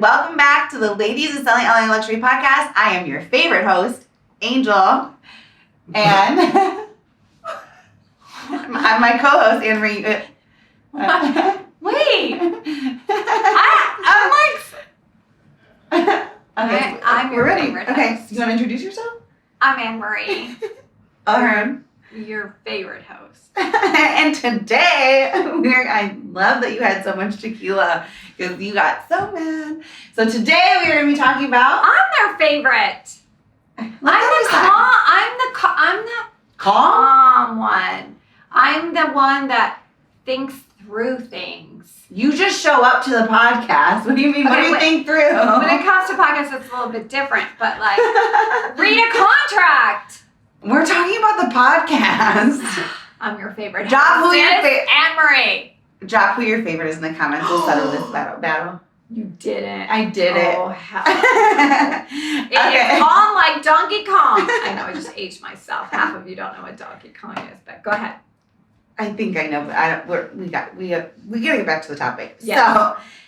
and welcome back to the Ladies of Selling LA Luxury Podcast. I am your favorite host, Angel, and my co-host, Anne-Marie. Wait! I'm we're ready. favorite Okay, host. you want to introduce yourself? I'm Anne-Marie, your favorite host. And today, I love that you had so much tequila because you got so mad. So today we're going to be talking about... I'm their favorite. I'm the calm one. I'm the one that thinks through things. You just show up to the podcast. What do you mean? What do you think through? When it comes to podcasts, it's a little bit different, but like, read a contract. We're talking about the podcast. I'm your favorite. Drop who your favorite. Anne-Marie. Drop who your favorite is in the comments. We'll settle this battle. You didn't. I did it. Oh, hell no. It's calm like Donkey Kong. I know, I just aged myself. Half of you don't know what Donkey Kong is, but go ahead. I think I know, but we gotta get back to the topic. Yes.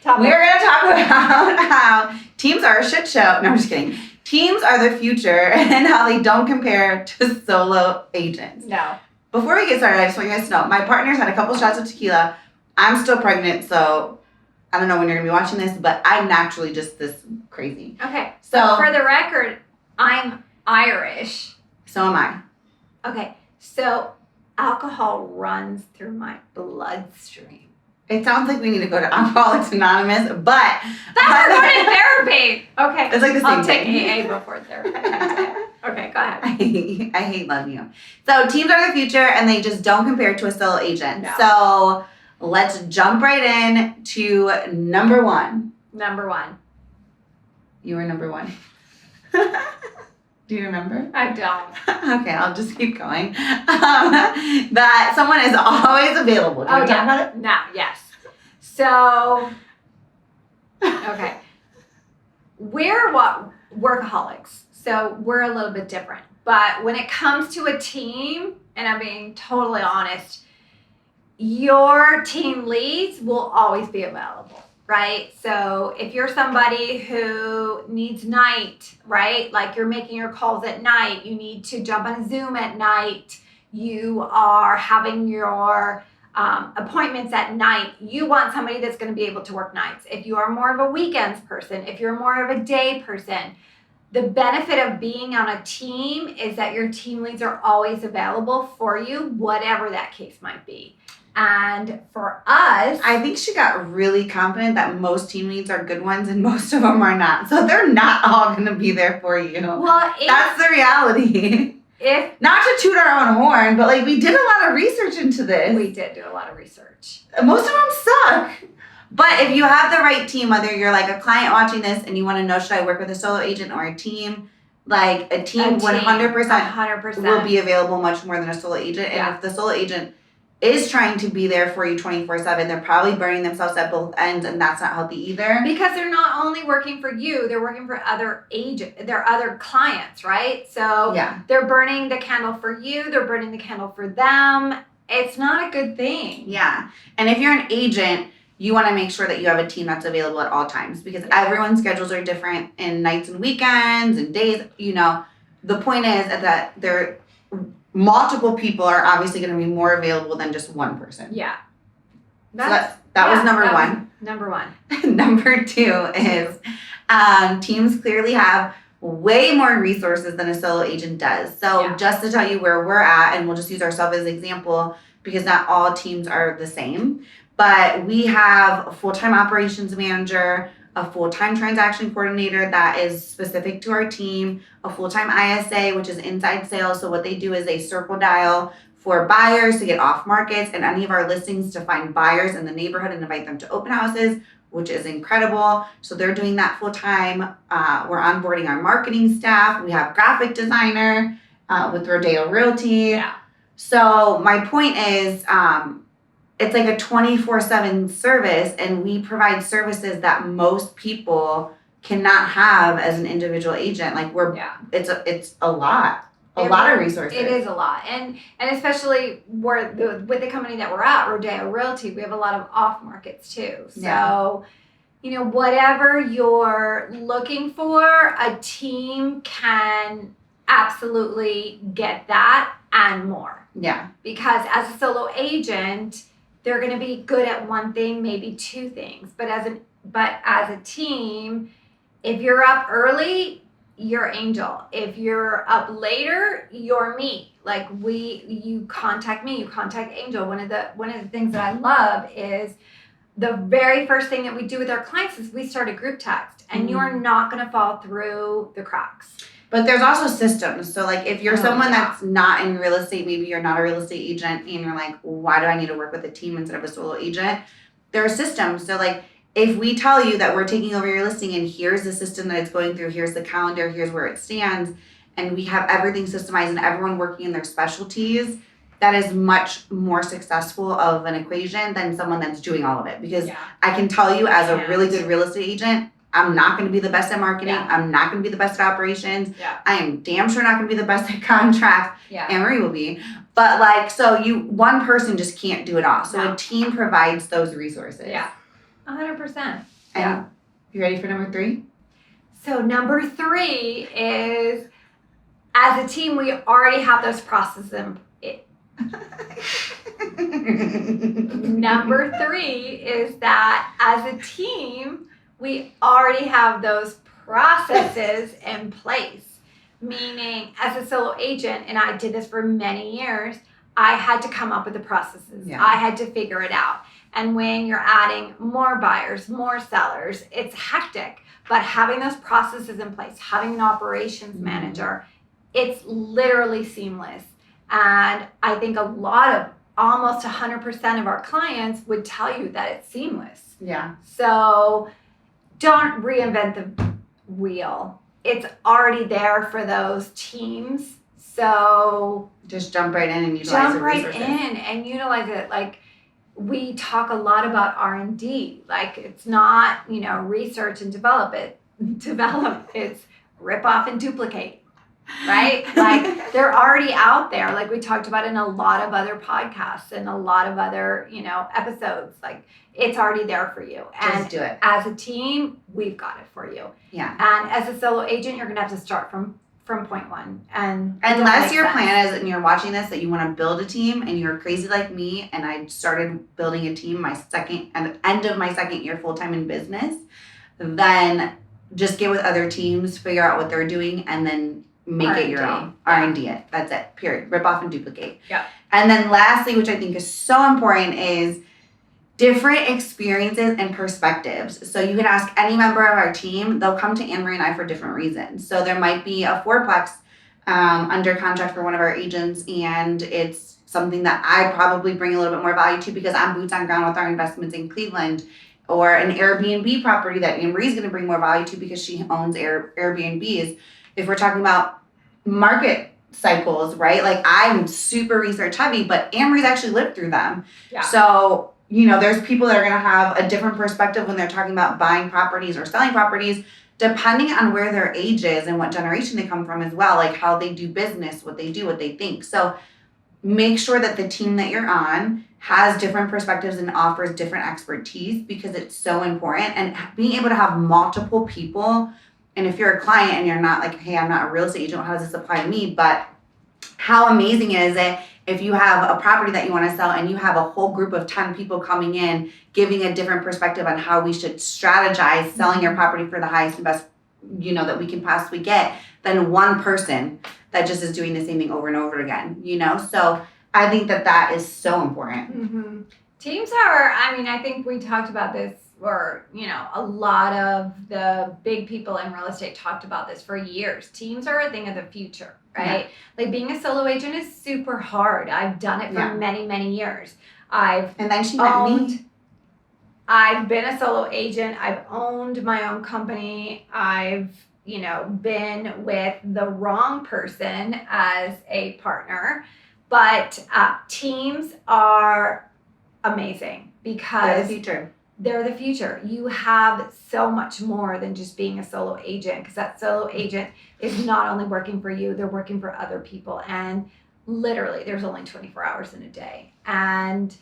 So we're gonna talk about how teams are a shit show. No, I'm just kidding. Teams are the future and how they don't compare to solo agents. No. Before we get started, I just want you guys to know my partner's had a couple shots of tequila. I'm still pregnant, so I don't know when you're gonna be watching this, but I'm naturally just this crazy. Okay. So for the record, I'm Irish. So am I. Okay. So alcohol runs through my bloodstream. It sounds like we need to go to Alcoholics Anonymous, but that's going to therapy. Okay. It's like the same I'll thing. take AA before therapy. Okay, go ahead. I hate loving you. So teams are the future, and they just don't compare to a solo agent. No. So let's jump right in to number one. Number one. You were number one. Do you remember? I don't. Okay, I'll just keep going. That someone is always available. Do you want to talk about it? No, yes. So, okay. We're workaholics. So we're a little bit different. But when it comes to a team, and I'm being totally honest, your team leads will always be available. Right? So if you're somebody who needs night, right? Like you're making your calls at night, you need to jump on Zoom at night, you are having your appointments at night, you want somebody that's going to be able to work nights. If you are more of a weekends person, if you're more of a day person, the benefit of being on a team is that your team leads are always available for you, whatever that case might be. And for us, I think she got really confident that most team leads are good ones and most of them are not. So they're not all going to be there for you. Well, that's the reality. Not to toot our own horn, but like we did a lot of research into this. We did do a lot of research. Most of them suck. But if you have the right team, whether you're like a client watching this and you want to know, should I work with a solo agent or a team? Like a team 100% will be available much more than a solo agent. And if the solo agent is trying to be there for you 24/7, they're probably burning themselves at both ends, and that's not healthy either. Because they're not only working for you, they're working for other clients, right? So they're burning the candle for you, they're burning the candle for them. It's not a good thing. Yeah. And if you're an agent, you want to make sure that you have a team that's available at all times because everyone's schedules are different in nights and weekends and days. The point is that they're multiple people are obviously going to be more available than just one person. Yeah. That was number one. Number one. Number two is teams clearly have way more resources than a solo agent does. So just to tell you where we're at, and we'll just use ourselves as an example because not all teams are the same, but we have a full-time operations manager, a full-time transaction coordinator that is specific to our team, a full-time ISA, which is inside sales. So what they do is they circle dial for buyers to get off markets and any of our listings to find buyers in the neighborhood and invite them to open houses, which is incredible. So they're doing that full-time. We're onboarding our marketing staff. We have graphic designer with Rodeo Realty. Yeah. So my point is, it's like a 24/7 service, and we provide services that most people cannot have as an individual agent. Like it's a lot of resources. It is a lot, and especially with the company that we're at, Rodeo Realty, we have a lot of off markets too. So whatever you're looking for, a team can absolutely get that and more. Yeah. Because as a solo agent, they're going to be good at one thing, maybe two things. But as a team, if you're up early, you're Angel. If you're up later, you're me. Like you contact me, you contact Angel. One of the things that I love is the very first thing that we do with our clients is we start a group text, and you're not going to fall through the cracks. But there's also systems. So like if you're someone that's not in real estate, maybe you're not a real estate agent and you're like, why do I need to work with a team instead of a solo agent? There are systems. So like if we tell you that we're taking over your listing and here's the system that it's going through, here's the calendar, here's where it stands, and we have everything systemized and everyone working in their specialties, that is much more successful of an equation than someone that's doing all of it. Because I can tell you as a really good real estate agent, I'm not going to be the best at marketing. I'm not going to be the best at operations. I am damn sure not going to be the best at contracts. Anne-Marie will be. But like, so one person just can't do it all. So a team provides those resources. 100%. And you ready for number 3? So number 3 is, as a team, we already have those processes Number 3 is that as a team, we already have those processes in place. Meaning, as a solo agent, and I did this for many years, I had to come up with the processes. I had to figure it out. And when you're adding more buyers, more sellers, it's hectic. But having those processes in place, having an operations manager, it's literally seamless. And I think almost 100% of our clients would tell you that it's seamless. So don't reinvent the wheel. It's already there for those teams. So just jump right in and utilize utilize it. Like, we talk a lot about R&D. Like, it's not, research and develop. It's rip off and duplicate. Right? Like, they're already out there. Like we talked about in a lot of other podcasts and a lot of other, episodes. Like, it's already there for you. And just do it. As a team, we've got it for you. Yeah. And as a solo agent, you're going to have to start from point one. And unless your plan is, and you're watching this, that you want to build a team and you're crazy like me, and I started building a team at the end of my second year full-time in business, then just get with other teams, figure out what they're doing, and then make R&D. It your own. R&D it. That's it. Period. Rip off and duplicate. And then lastly, which I think is so important, is different experiences and perspectives. So you can ask any member of our team. They'll come to Anne-Marie and I for different reasons. So there might be a fourplex under contract for one of our agents, and it's something that I probably bring a little bit more value to because I'm boots on ground with our investments in Cleveland, or an Airbnb property that Anne-Marie's going to bring more value to because she owns Airbnbs. If we're talking about market cycles, right? Like, I'm super research heavy, but Anne-Marie's actually lived through them. So, there's people that are going to have a different perspective when they're talking about buying properties or selling properties, depending on where their age is and what generation they come from as well, like how they do business, what they do, what they think. So make sure that the team that you're on has different perspectives and offers different expertise, because it's so important. And being able to have multiple people, and if you're a client and you're not like, hey, I'm not a real estate agent, how does this apply to me? But how amazing is it if you have a property that you want to sell and you have a whole group of 10 people coming in, giving a different perspective on how we should strategize selling your property for the highest and best, that we can possibly get, than one person that just is doing the same thing over and over again, So I think that is so important. Teams are, I think we talked about this, or, a lot of the big people in real estate talked about this for years. Teams are a thing of the future, right? Like, being a solo agent is super hard. I've done it for many, many years. And then she met me. I've been a solo agent. I've owned my own company. I've, been with the wrong person as a partner. But teams are amazing because they're the future. You have so much more than just being a solo agent, because that solo agent is not only working for you, they're working for other people. And literally, there's only 24 hours in a day. And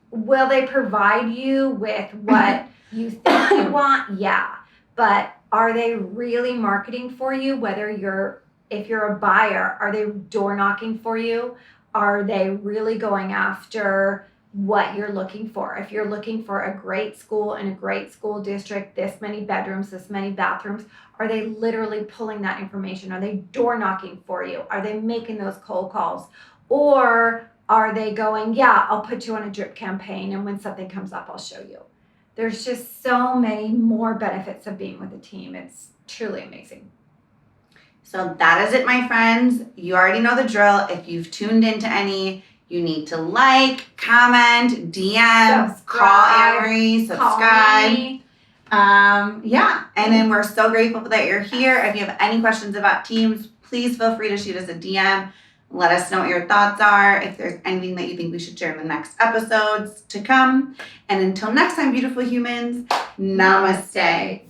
will they provide you with what You think you want, yeah. But are they really marketing for you? If you're a buyer, are they door knocking for you? Are they really going after what you're looking for? If you're looking for a great school in a great school district, this many bedrooms, this many bathrooms, are they literally pulling that information? Are they door knocking for you? Are they making those cold calls? Or are they going, yeah, I'll put you on a drip campaign, and when something comes up, I'll show you. There's just so many more benefits of being with a team. It's truly amazing. So that is it, my friends. You already know the drill. If you've tuned into any, you need to like, comment, DM, call Amory, subscribe. Call me. Yeah. And then we're so grateful that you're here. If you have any questions about teams, please feel free to shoot us a DM. Let us know what your thoughts are, if there's anything that you think we should share in the next episodes to come. And until next time, beautiful humans, namaste.